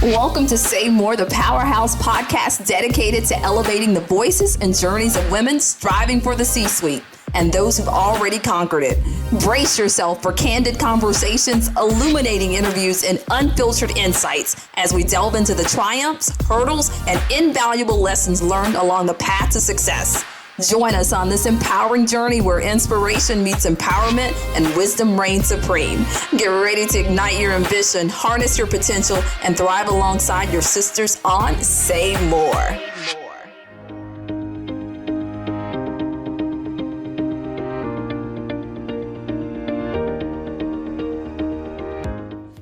Welcome to Say More, the Powerhouse podcast dedicated to elevating the voices and journeys of women striving for the C-suite and those who've already conquered it. Brace yourself for candid conversations, illuminating interviews, and unfiltered insights as we delve into the triumphs, hurdles, and invaluable lessons learned along the path to success. Join us on this empowering journey where inspiration meets empowerment and wisdom reigns supreme. Get ready to ignite your ambition, harness your potential, and thrive alongside your sisters on Say More.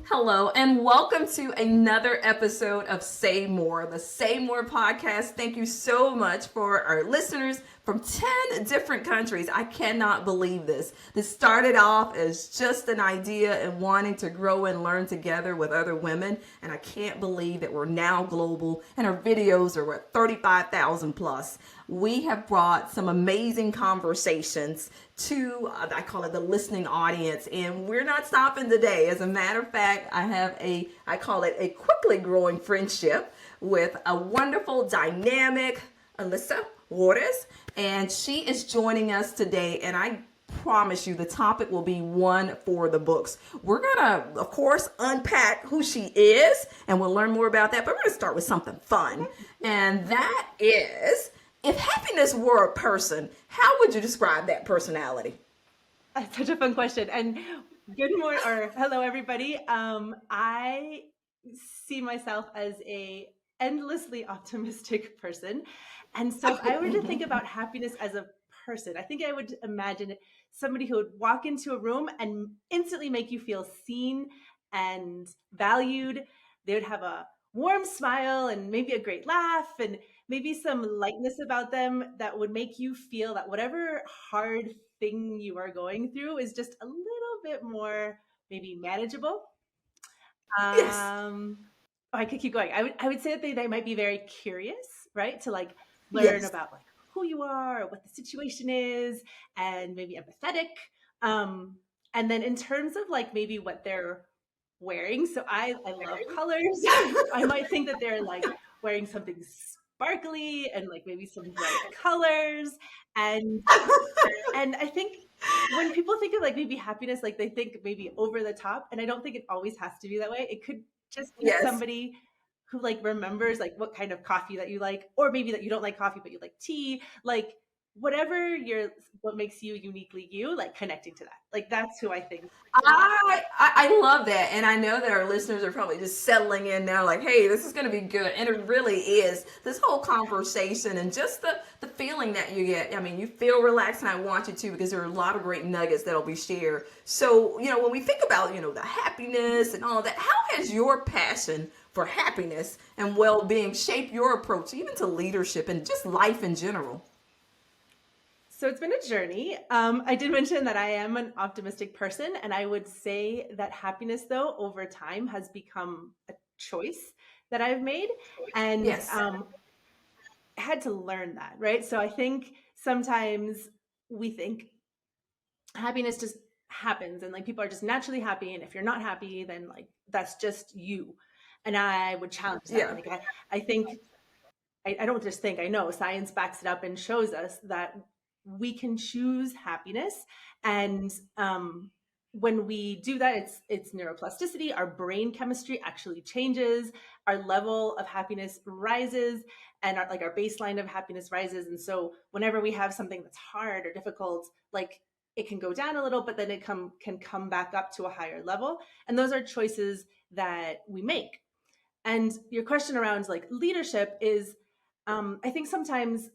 Hello, and welcome to another episode of Say More, the Say More podcast. Thank you so much for our listeners from 10 different countries. I cannot believe this. This started off as just an idea and wanting to grow and learn together with other women. And I can't believe that we're now global and our videos are at 35,000 plus. We have brought some amazing conversations to, I call it the listening audience, and we're not stopping today. As a matter of fact, I call it a quickly growing friendship with a wonderful, dynamic Elisa Juárez, and she is joining us today, and I promise you the topic will be one for the books. We're gonna, of course, unpack who she is, and we'll learn more about that, but we're gonna start with something fun, and that is, if happiness were a person, how would you describe that personality? That's such a fun question. And good morning, or hello, everybody. I see myself as a endlessly optimistic person. And so if I were to think about happiness as a person, I think I would imagine somebody who would walk into a room and instantly make you feel seen and valued. They would have a warm smile and maybe a great laugh and maybe some lightness about them that would make you feel that whatever hard thing you are going through is just a little bit more maybe manageable. Yes. I could keep going. I would say that they might be very curious, right? To like learn Yes. about like who you are, or what the situation is, and maybe empathetic. And then in terms of like maybe what they're wearing, so I love colors. I might think that they're like wearing something sparkly and like maybe some bright colors. And I think when people think of like maybe happiness, like they think maybe over the top. And I don't think it always has to be that way. It could just be Yes. somebody who like remembers like what kind of coffee that you like, or maybe that you don't like coffee, but you like tea, like whatever what makes you uniquely you, like connecting to that. Like that's who I think. I love that. And I know that our listeners are probably just settling in now like, hey, this is going to be good. And it really is. This whole conversation and just the feeling that you get. I mean, you feel relaxed, and I want you to, because there are a lot of great nuggets that'll be shared. So, when we think about, the happiness and all that, how has your passion for happiness and well-being shaped your approach even to leadership and just life in general? So it's been a journey. I did mention that I am an optimistic person, and I would say that happiness, though, over time has become a choice that I've made, and Yes. I had to learn that, right? So I think sometimes we think happiness just happens, and like people are just naturally happy, and if you're not happy, then like that's just you. And I would challenge that. Yeah. Like I think I don't just think, I know science backs it up and shows us that we can choose happiness. And when we do that, it's neuroplasticity. Our brain chemistry actually changes. Our level of happiness rises, and our baseline of happiness rises. And so whenever we have something that's hard or difficult, like it can go down a little, but then it can come back up to a higher level. And those are choices that we make. And your question around like leadership is, I think sometimes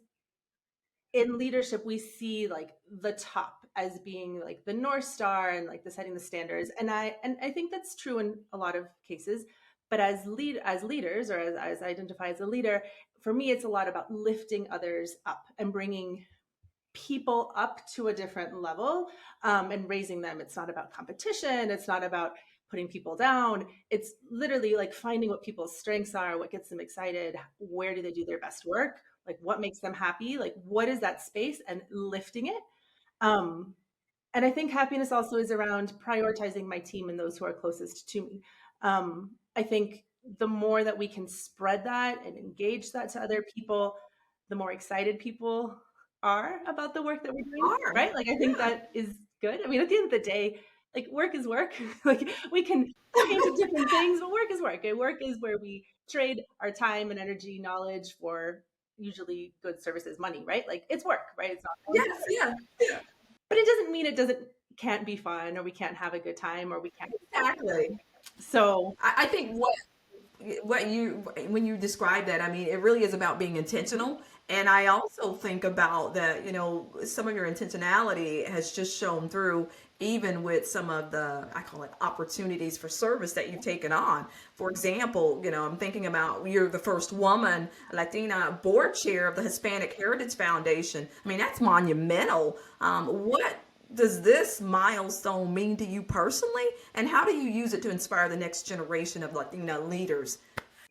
in leadership, we see like the top as being like the North Star and like the setting the standards. And I think that's true in a lot of cases. But as leaders, or as I identify as a leader, for me, it's a lot about lifting others up and bringing people up to a different level, and raising them. It's not about competition. It's not about putting people down. It's literally like finding what people's strengths are, what gets them excited, where do they do their best work, like what makes them happy, like what is that space, and lifting it. And I think happiness also is around prioritizing my team and those who are closest to me. I think the more that we can spread that and engage that to other people, the more excited people are about the work that we're doing, Are. right? Like, I think Yeah. that is good. I mean, at the end of the day, like, work is work. Like, we can change it different things, but work is work. And work is where we trade our time and energy, knowledge for usually good services, money, right? Like, it's work, right? It's not always Yes, yeah. but it doesn't mean it doesn't can't be fun or we can't have a good time or we can't. Exactly. So I think what you when you describe that, I mean, it really is about being intentional. And I also think about that, some of your intentionality has just shown through even with some of the, I call it opportunities for service that you've taken on. For example, I'm thinking about you're the first woman Latina board chair of the Hispanic Heritage Foundation. I mean, that's monumental. What does this milestone mean to you personally, and how do you use it to inspire the next generation of Latina leaders?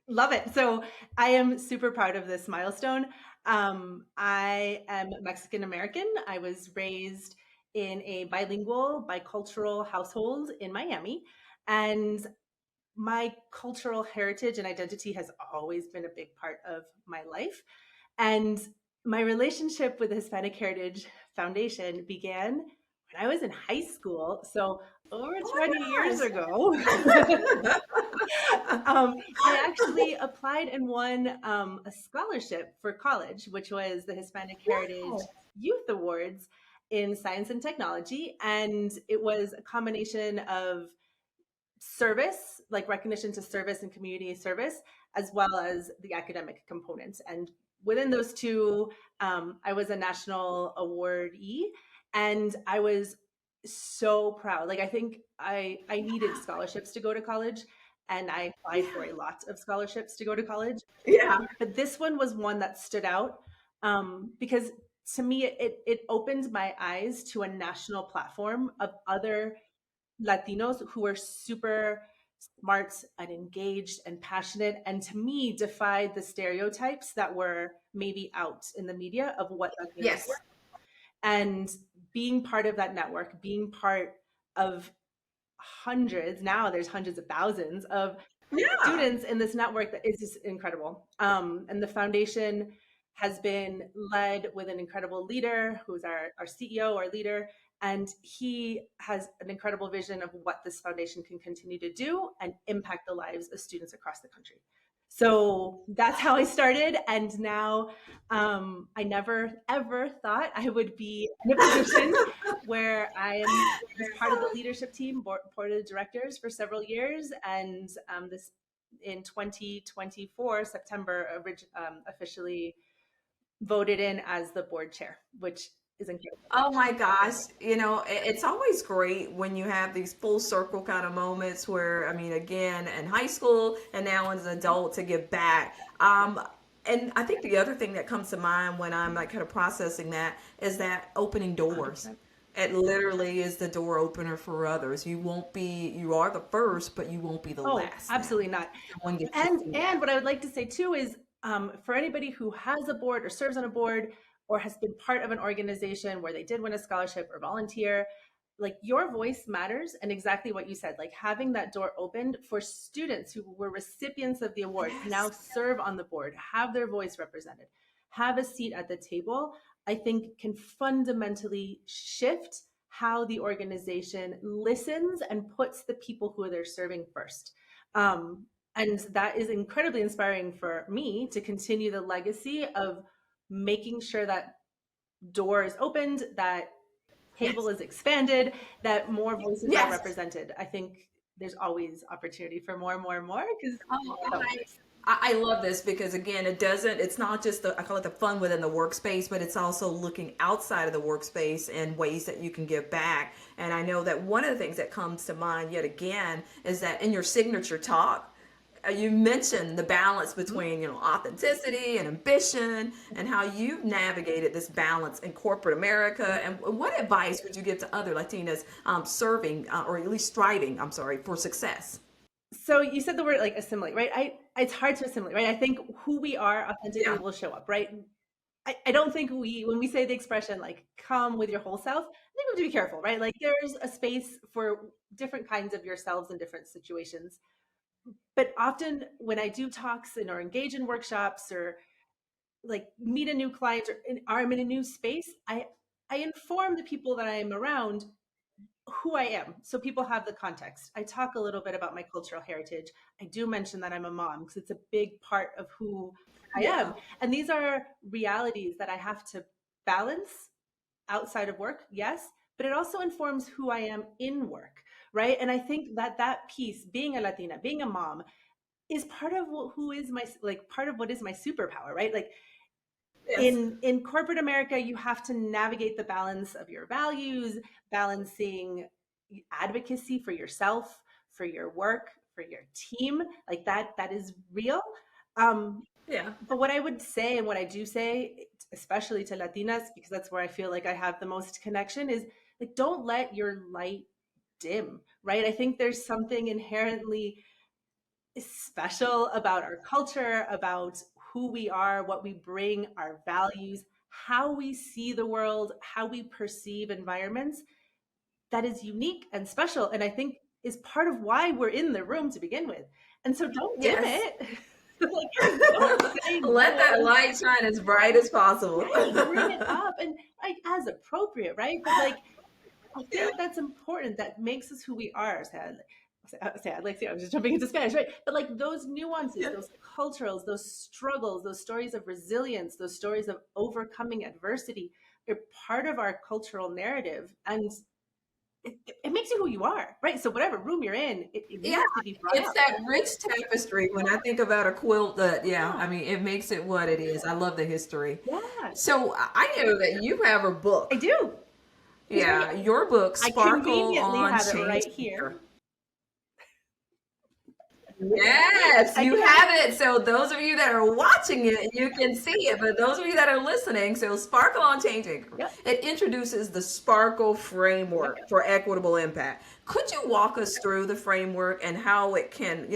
love it. So I am super proud of this milestone. I am Mexican American. I was raised in a bilingual, bicultural household in Miami. And my cultural heritage and identity has always been a big part of my life. And my relationship with the Hispanic Heritage Foundation began when I was in high school. So over Oh 20 years my ago, gosh. I actually applied and won a scholarship for college, which was the Hispanic Heritage Wow. Youth Awards in Science and Technology. And it was a combination of service, like recognition to service and community service, as well as the academic components. And within those two, I was a national awardee, and I was so proud. Like, I think I needed scholarships to go to college, and I applied for a lot of scholarships to go to college. Yeah. But this one was one that stood out because to me, it opened my eyes to a national platform of other Latinos who are super smart and engaged and passionate, and to me, defied the stereotypes that were maybe out in the media of what Latinos were. Yes. And being part of that network, being part of hundreds, now there's hundreds of thousands of Yeah. students in this network that is just incredible. And the foundation has been led with an incredible leader who's our CEO, our leader, and he has an incredible vision of what this foundation can continue to do and impact the lives of students across the country. So that's how I started. And now I never, ever thought I would be in a position where was part of the leadership team, board of directors for several years. And this in 2024, September, officially voted in as the board chair, which is incredible. Oh my gosh. It's always great when you have these full circle kind of moments where, I mean, again, in high school and now as an adult to give back. And I think the other thing that comes to mind when I'm like kind of processing that is that opening doors. 100%. It literally is the door opener for others. You are the first, but you won't be the Oh, last now. absolutely not. Someone gets to And see and that. what I would like to say too is for anybody who has a board or serves on a board or has been part of an organization where they did win a scholarship or volunteer, like your voice matters. And exactly what you said, like having that door opened for students who were recipients of the award to now Yes. serve on the board, have their voice represented, have a seat at the table, I think can fundamentally shift how the organization listens and puts the people who they're serving first. Um, and that is incredibly inspiring for me to continue the legacy of making sure that door is opened, that table Yes. is expanded, that more voices are Yes. represented. I think there's always opportunity for more and more and more because Oh, so I love this because again, it's not just I call it the fun within the workspace, but it's also looking outside of the workspace and ways that you can give back. And I know that one of the things that comes to mind yet again is that in your signature talk, you mentioned the balance between authenticity and ambition and how you've navigated this balance in corporate America. And what advice would you give to other Latinas serving or at least striving, I'm sorry, for success? so you said the word like assimilate, right? It's hard to assimilate, right? I think who we are authentically Yeah. will show up, right? I don't think when we say the expression like come with your whole self, I think we have to be careful, right? Like there's a space for different kinds of yourselves in different situations. But often when I do talks and or engage in workshops or like meet a new client or I'm in a new space, I inform the people that I am around who I am. So people have the context. I talk a little bit about my cultural heritage. I do mention that I'm a mom because it's a big part of who I Yeah. am. And these are realities that I have to balance outside of work, yes, but it also informs who I am in work, right? And I think that that piece, being a Latina, being a mom, is part of who is my, like, part of what is my superpower, right? Like, Yes. in corporate America, you have to navigate the balance of your values, balancing advocacy for yourself, for your work, for your team. Like that is real. Um, Yeah. but what I would say, and what I do say, especially to Latinas, because that's where I feel like I have the most connection, is like, don't let your light dim, right? I think there's something inherently special about our culture, about who we are, what we bring, our values, how we see the world, how we perceive environments, that is unique and special. And I think is part of why we're in the room to begin with. And so don't dim Yes. it. Like, don't say Let that no. light shine as bright as possible. Right, bring it up and like as appropriate, right? But like I Yeah. think that's important. That makes us who we are. Sad, like, see, I was just jumping into Spanish, right? But like those nuances, Yeah. those culturals, those struggles, those stories of resilience, those stories of overcoming adversity are part of our cultural narrative. And it makes you who you are, right? So whatever room you're in, it Yeah, needs to be brought it's up. that rich tapestry. When I think about a quilt, that yeah, Yeah. I mean, it makes it what it is. I love the history. Yeah, So I know that you have a I book. do. It's right. Yeah, your book, I Sparkle conveniently on have it Change right here. Maker. Yes, I you do. have it. So those of you that are watching it, you can see it. But those of you that are listening, so Sparkle on Changing, Yep. it introduces the Sparkle Yep. framework for equitable impact. Could you walk us through the framework and how it can,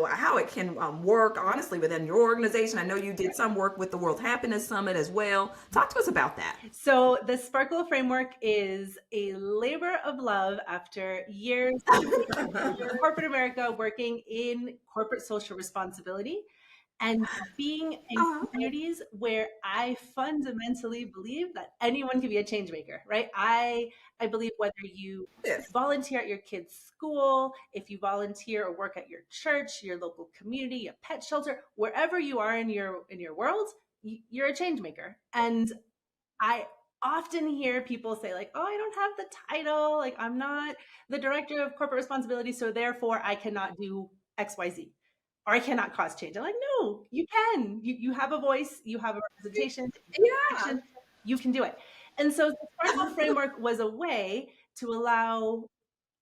how it can work honestly within your organization? I know you did some work with the World Happiness Summit as well. Talk to us about that. So the Sparkle framework is a labor of love after years of corporate America working in corporate social responsibility and being in Uh, communities where I fundamentally believe that anyone can be a change maker, right? I believe whether you yes. volunteer at your kid's school, if you volunteer or work at your church, your local community, a pet shelter, wherever you are in your world, you're a change maker. And I often hear people say like, "Oh, I don't have the title, like I'm not the director of corporate responsibility, so therefore I cannot do XYZ or I cannot cause change." I'm like, "No, you can. You have a voice, you have a representation, Yeah. action, you can do it." And so the Sparkle framework was a way to allow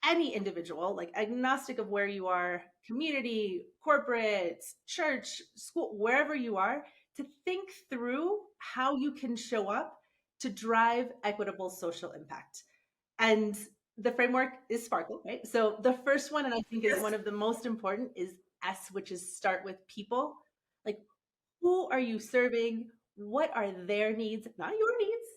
any individual, like agnostic of where you are, community, corporate, church, school, wherever you are, to think through how you can show up to drive equitable social impact. And the framework is Sparkle, right? So the first one, and I think is Yes. one of the most important, is S, which is start with people. Like, who are you serving? What are their needs? Not your needs.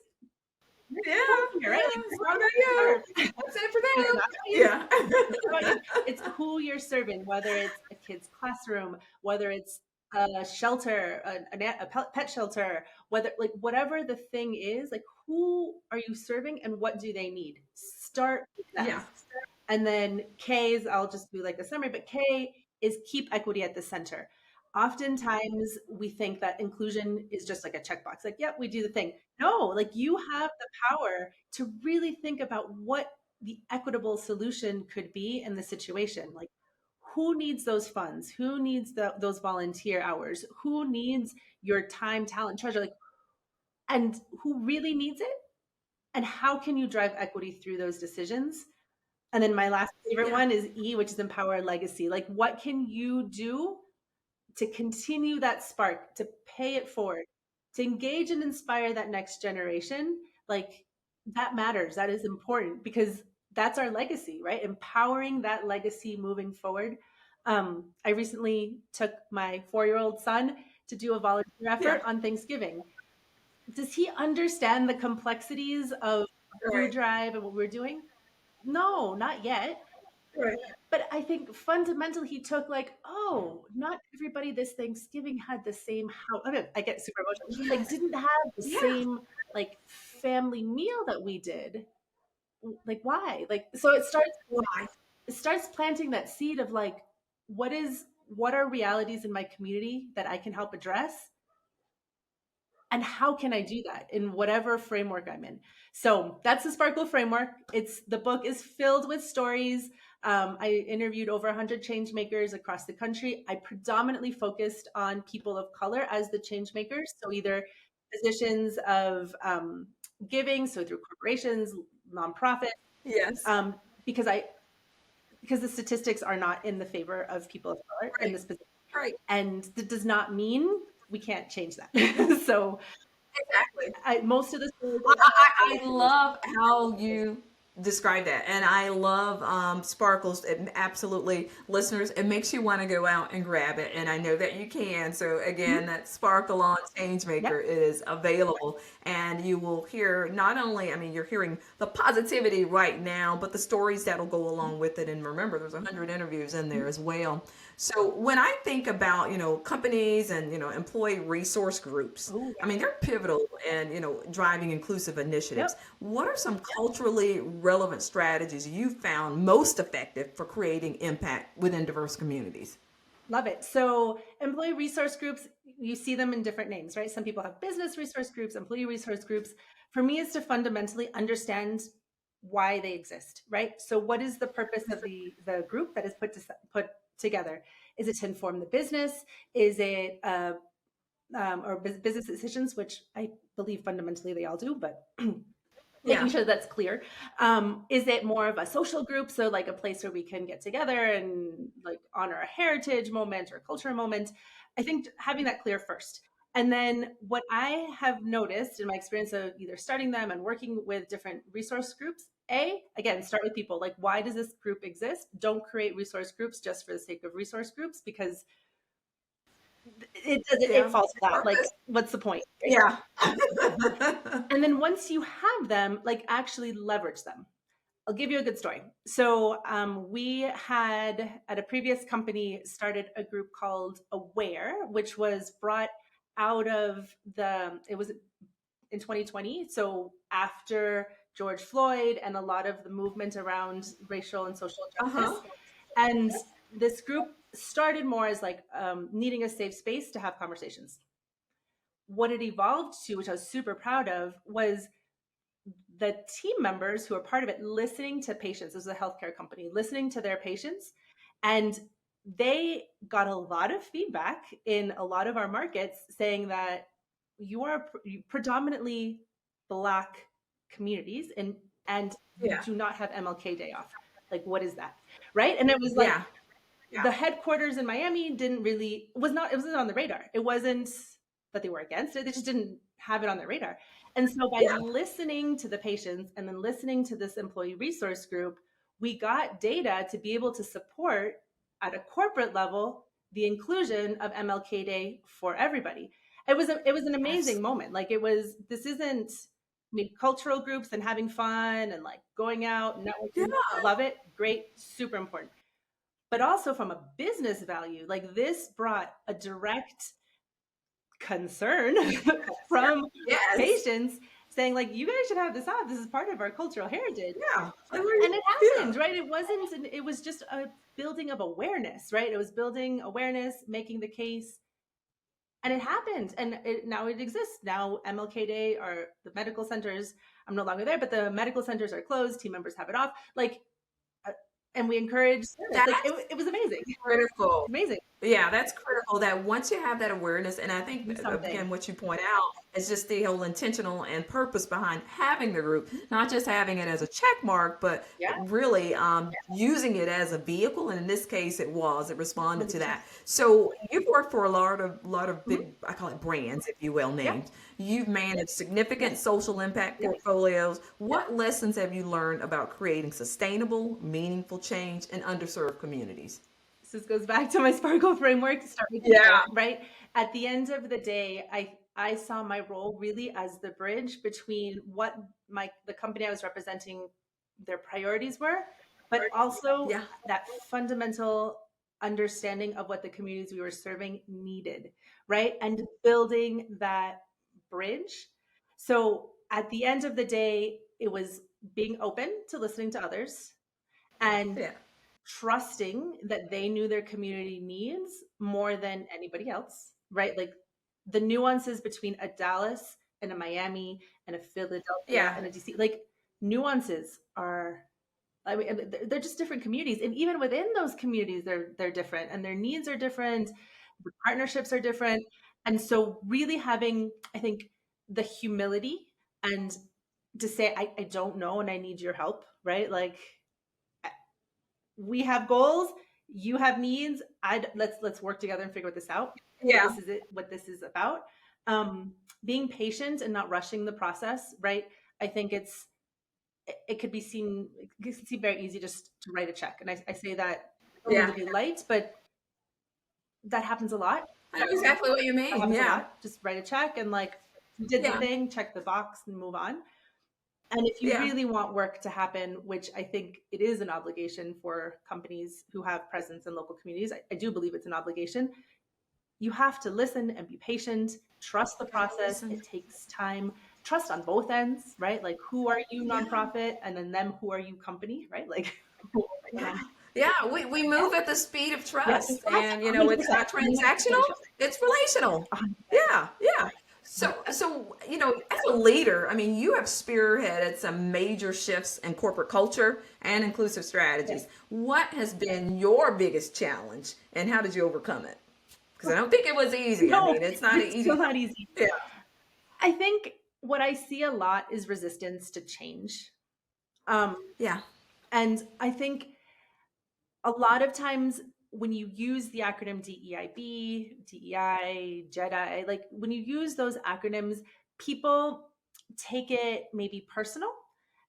Yeah. You're Yeah. right? Like, It's who are not you about you. serving? That's it for It's them. not about you. Yeah. It's about you. It's who you're serving, whether it's a kid's classroom, whether it's a shelter, a pet shelter, whether like whatever the thing is, like who are you serving and what do they need? Start with that. Yeah. And then K is, I'll just do like a summary, but K is keep equity at the center. Oftentimes we think that inclusion is just like a checkbox, like, yep, we do the thing. No, like you have the power to really think about what the equitable solution could be in the situation. Like, who needs those funds? Who needs those volunteer hours? Who needs your time, talent, treasure? Like, and who really needs it? And how can you drive equity through those decisions? And then my last favorite Yeah. one is E, which is empower legacy. Like, what can you do to continue that spark, to pay it forward, to engage and inspire that next generation? Like, that matters. That is important because that's our legacy, right? Empowering that legacy moving forward. I recently took my 4-year-old son to do a volunteer Yeah. effort on Thanksgiving. Does he understand the complexities of Right. food drive and what we're doing? No, not yet. Right. But I think fundamentally he took like, oh, not everybody this Thanksgiving had the same house. I get super emotional. Like, Yes. didn't have the Yeah. same like family meal that we did. Like, why? Like, so Why? it starts planting that seed of like, what are realities in my community that I can help address? And how can I do that in whatever framework I'm in? So that's the Sparkle framework. The book is filled with stories. I interviewed over 100 change makers across the country. I predominantly focused on people of color as the change makers. So either positions of giving, so through corporations, nonprofits, Yes. um, because I because the statistics are not in the favor of people of color in Right. this position, Right. and that does not mean we can't change that. So Exactly. most of the stories I love how you describe that, and I love sparkles. It absolutely, listeners, it makes you want to go out and grab it, and I know that you can. So again, that Sparkle on Yep. Changemaker is available, and you will hear not only, I mean, you're hearing the positivity right now, but the stories that'll go along with it. And remember, there's 100 interviews in there as well. So when I think about, companies and, employee resource groups, Oh, I mean, they're pivotal in, driving inclusive initiatives. yep. What are some culturally relevant strategies you found most effective for creating impact within diverse communities? Love it. So employee resource groups, you see them in different names, right? Some people have business resource groups, employee resource groups. For me, is to fundamentally understand why they exist, right? So what is the purpose of the group that is put together? Is it to inform the business? Is it or business decisions, which I believe fundamentally they all do, but making Yeah. sure that's clear. Is it more of a social group? So like a place where we can get together and like honor a heritage moment or cultural moment. I think having that clear first. And then what I have noticed in my experience of either starting them and working with different resource groups, again, start with people. Like, why does this group exist? Don't create resource groups just for the sake of resource groups, because it Yeah. falls flat. Like, Purpose. what's the point? Yeah. And then once you have them, like actually leverage them. I'll give you a good story. So we had at a previous company started a group called Aware, which was brought out of it was in 2020. So after George Floyd and a lot of the movement around racial and social Uh-huh. justice. And this group started more as like needing a safe space to have conversations. What it evolved to, which I was super proud of, was the team members who are part of it listening to patients. This is a healthcare company, listening to their patients. And they got a lot of feedback in a lot of our markets saying that you are predominantly Black communities, and you Yeah. do not have MLK Day off. Like, what is that? Right. And it was like Yeah. Yeah. the headquarters in Miami it wasn't on the radar. It wasn't that they were against it. They just didn't have it on their radar. And so by Yeah. listening to the patients and then listening to this employee resource group, we got data to be able to support at a corporate level the inclusion of MLK Day for everybody. It was an Yes. amazing moment. Like, this isn't, I mean, cultural groups and having fun and like going out, Yeah. networking, love it, great, super important. But also from a business value, like this brought a direct concern from Yes. patients saying like, you guys should have this off. This is part of our cultural heritage. Yeah. And it Yeah. happened, right? It was just a building of awareness, right? It was building awareness, making the case, and it happened. And now it exists. Now MLK Day, or the medical centers, I'm no longer there, but the medical centers are closed. Team members have it off. Like, and we encourage service. Like, That's it was amazing. critical. Amazing. Yeah, that's critical that once you have that awareness, and I Do think, something. again, what you point out is just the whole intentional and purpose behind having the group, not just having it as a check mark, but Yeah. really using it as a vehicle. And in this case, it responded to 100%. that. So you've worked for a lot of Mhm. big, I call it brands, if you will, Yeah. names. You've managed Yeah. significant social impact Yeah. portfolios. What lessons have you learned about creating sustainable, meaningful change in underserved communities? So this goes back to my Sparkle framework. Start with Yeah. people, right? At the end of the day, I saw my role really as the bridge between what the company I was representing, their priorities were, but also Yeah. that fundamental understanding of what the communities we were serving needed, right? And building that bridge. So at the end of the day, it was being open to listening to others and Yeah. trusting that they knew their community needs more than anybody else, right? Like the nuances between a Dallas and a Miami and a Philadelphia Yeah. and a DC, like nuances are, I mean, they're just different communities, and even within those communities, they're different, and their needs are different, the partnerships are different, and so really having, I think, the humility and to say, I don't know, and I need your help, right? Like we have goals, you have needs. Let's work together and figure this out. Yeah. This is it. What this is about. Um, Being patient and not rushing the process, right? I think it could be seen, it can seem very easy just to write a check. And I say that I don't mean Yeah. to be light, but that happens a lot. I know exactly what you That mean. happens a Yeah. lot. Just write a check and like you did the Yeah. thing, check the box and move on. And if you Yeah. really want work to happen, which I think it is an obligation for companies who have presence in local communities, I do believe it's an obligation. You have to listen and be patient, trust the Gotta process. listen. It takes time. Trust on both ends, right? Like who are you Yeah. nonprofit and then them who are you company, right? Like Yeah. Yeah. We move at the speed of yes, trust. yes, And, it's 100%. not transactional, it's relational. 100%. Yeah. Yeah. So, as a leader, I mean, you have spearheaded some major shifts in corporate culture and inclusive strategies. What has been your biggest challenge and how did you overcome it? Because I don't think it was easy. I No, mean, it's not an it's still easy. not easy. Yeah. I think what I see a lot is resistance to change. Um, Yeah. and I think a lot of times when you use the acronym DEIB, DEI, JEDI, like when you use those acronyms, people take it maybe personal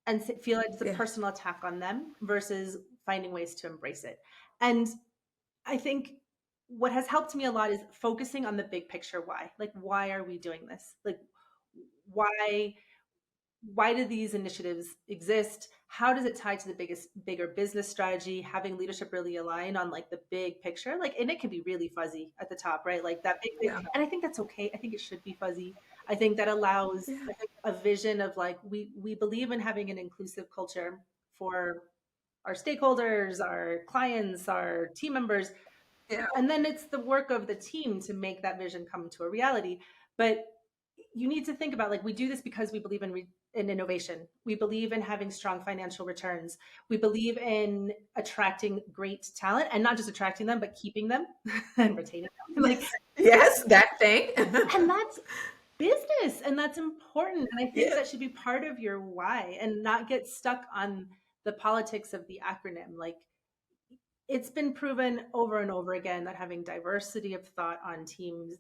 and feel like it's a Yeah. personal attack on them versus finding ways to embrace it. And I think what has helped me a lot is focusing on the big picture why. Like, why are we doing this? Like, why why do these initiatives exist? How does it tie to the bigger business strategy? Having leadership really align on like the big picture, like, and it can be really fuzzy at the top, right? Like that big, Yeah. and I think that's okay. I think it should be fuzzy. I think that allows Yeah. a vision of like we believe in having an inclusive culture for our stakeholders, our clients, our team members, Yeah. and then it's the work of the team to make that vision come to a reality. But you need to think about like we do this because we believe in innovation. We believe in having strong financial returns. We believe in attracting great talent and not just attracting them, but keeping them and retaining them. Like, Yes, that thing. and that's business and that's important. And I think Yeah. that should be part of your why and not get stuck on the politics of the acronym. Like it's been proven over and over again that having diversity of thought on teams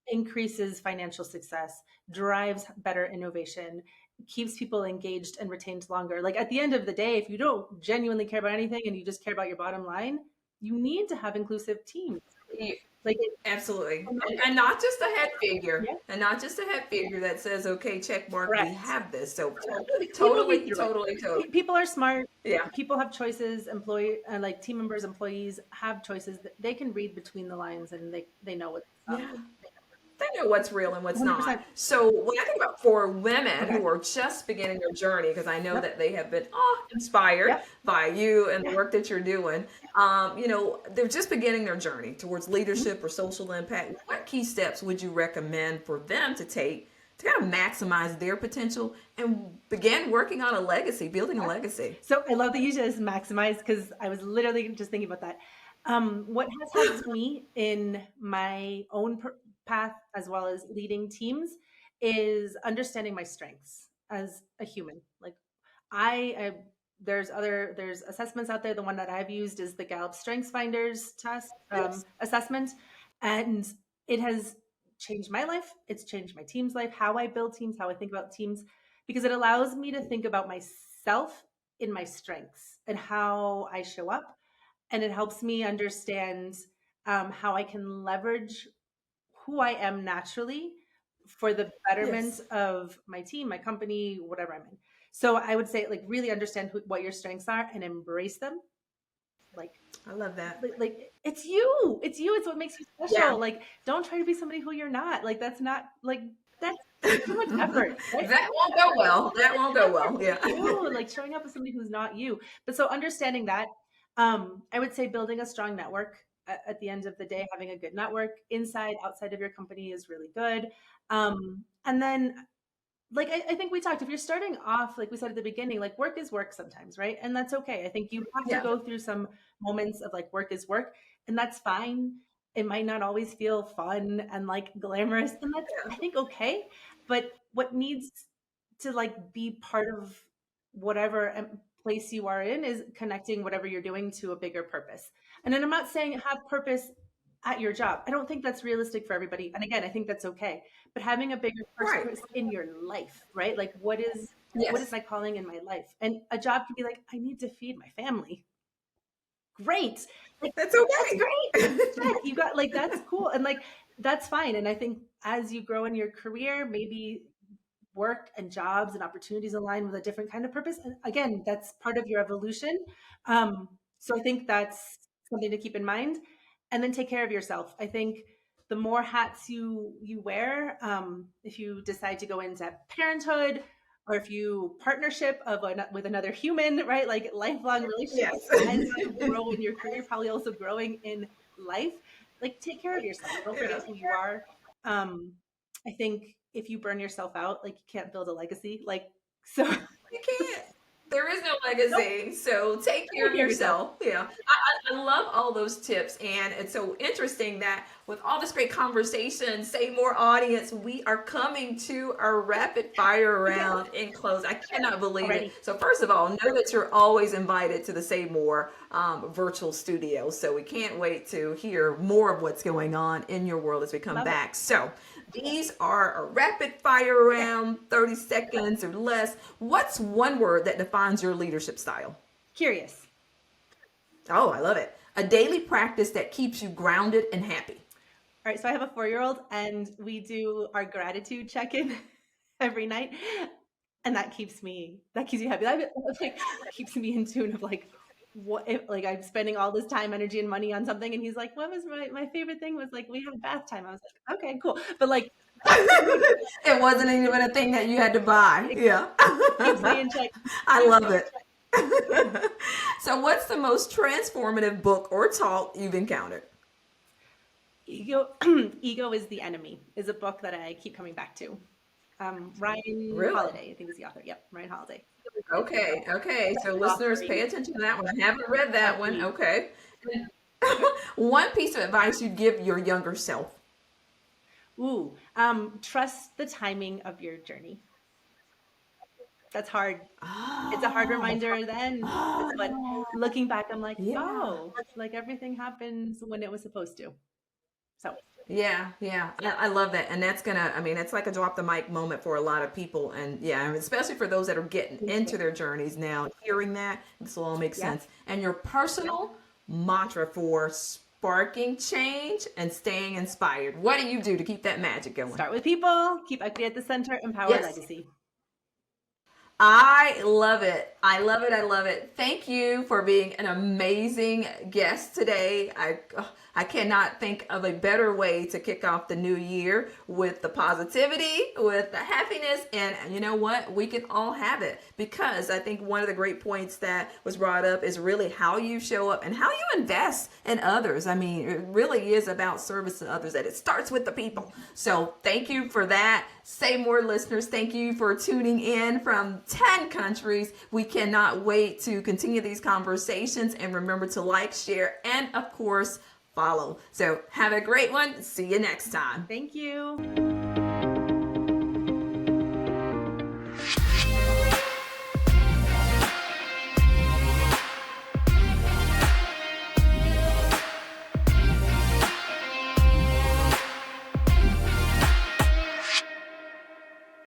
increases financial success, drives better innovation, keeps people engaged and retained longer. Like at the end of the day, if you don't genuinely care about anything and you just care about your bottom line, you need to have inclusive teams. Yeah. Like, Absolutely. And not just a head figure. yeah, And not just a head figure that says, okay, check mark, we correct. have this. So We will totally, read through it. totally, totally. People are smart. Yeah. People have choices. Like team members, employees have choices. That they can read between the lines and they know what's Yeah. They know what's real and what's 100%. not. So when I think about for women Okay. who are just beginning their journey, because I know Yep. that they have been inspired Yep. by you and the Yeah. work that you're doing, they're just beginning their journey towards leadership or social impact. What key steps would you recommend for them to take to kind of maximize their potential and begin working on a legacy, building a legacy? So I love that you just maximize because I was literally just thinking about that. What has helped me in my own path as well as leading teams is understanding my strengths as a human. Like I there's assessments out there. The one that I've used is the Gallup Strengths Finders test Yes. assessment, and it has changed my life. It's changed my team's life, how I build teams, how I think about teams, because it allows me to think about myself in my strengths and how I show up, and it helps me understand how I can leverage who I am naturally for the betterment Yes. of my team, my company, whatever I'm in. So I would say, like, really understand what your strengths are and embrace them Like, I love that. it's you. It's you. It's what makes you Yeah. special. Like, don't try to be somebody who you're not. Like, that's not like that's too much effort, right? That won't go well. That won't go Effort well. for Yeah. you, like showing up as somebody who's not you. But so understanding that, I would say building a strong network at the end of the day, having a good network inside, outside of your company is really good. And then like I think we talked, if you're starting off, like we said at the beginning, like work is work sometimes, right? And that's okay. I think you have to Yeah. go through some moments of like work is work, and that's fine. It might not always feel fun and like glamorous, and that's, I think, okay. But what needs to like be part of whatever place you are in is connecting whatever you're doing to a bigger purpose. And then I'm not saying have purpose at your job. I don't think that's realistic for everybody. And again, I think that's okay. But having a bigger Right. purpose in your life, right? Like what is Yes. my calling in my life? And a job can be like, I need to feed my family. Great. Like That's that's great. Like okay. check. You got like that's cool. And like that's fine. And I think as you grow in your career, maybe work and jobs and opportunities align with a different kind of purpose. And again, that's part of your evolution. So I think that's something to keep in mind. And then take care of yourself. I think the more hats you wear, if you decide to go into parenthood, or if you partnership with another human, right? Like lifelong Yes. relationships, as you grow in your career, probably also growing in life. Like take care of yourself. Don't Yeah. forget who you are. I think if you burn yourself out, like you can't build a legacy. Like so, You can't. There is no nope, legacy, so take care take of care of yourself. yourself. Yeah, I love all those tips, and it's so interesting that with all this great conversation, Say More audience, we are coming to our rapid fire Yes, round in close. I cannot believe it. already. So first of all, know that you're always invited to the Say More virtual studio. So we can't wait to hear more of what's going on in your world as we come Love it. back. So these are a rapid fire round, 30 seconds or less. What's one word that defines your leadership style? Curious. Oh, I love it. A daily practice that keeps you grounded and happy. All right, so I have a 4-year-old, and we do our gratitude check-in every night, and that keeps me happy. That like keeps me in tune of like what if like I'm spending all this time, energy, and money on something, and he's like, "What was my favorite thing?" Was like we had bath time. I was like, "Okay, cool," but like It wasn't even a thing that you had to buy. it Yeah. keeps me in check. I love it. So, what's the most transformative book or talk you've encountered? Ego, Ego is the Enemy is a book that I keep coming back to. Ryan Really? Holiday, I think is the author. Yep, Ryan Holiday. Okay. Okay. So, listeners, pay Offering attention to that one. I haven't read that one. agreed. Okay. One piece of advice you'd give your younger self. Ooh, trust the timing of your journey. That's hard. It's a hard Oh, reminder then, but oh, looking back, I'm like, yeah. oh, like everything happens when it was supposed to. So Yeah, yeah, I love that, and that's gonna. I mean, it's like a drop the mic moment for a lot of people, and yeah, and especially for those that are getting into their journeys now. Hearing that, this will all make yeah, sense. And your personal mantra for sparking change and staying inspired. What do you do to keep that magic going? start with people, keep equity at the center, empower Yes. legacy. I love it. I love it. I love it. Thank you for being an amazing guest today. I cannot think of a better way to kick off the new year with the positivity, with the happiness, and you know what? We can all have it, because I think one of the great points that was brought up is really how you show up and how you invest in others. I mean, it really is about service to others, that it starts with the people. So thank you for that. Say More listeners, thank you for tuning in from 10 countries. We cannot wait to continue these conversations, and remember to like, share, and of course, follow. So have a great one. See you next time. Thank you.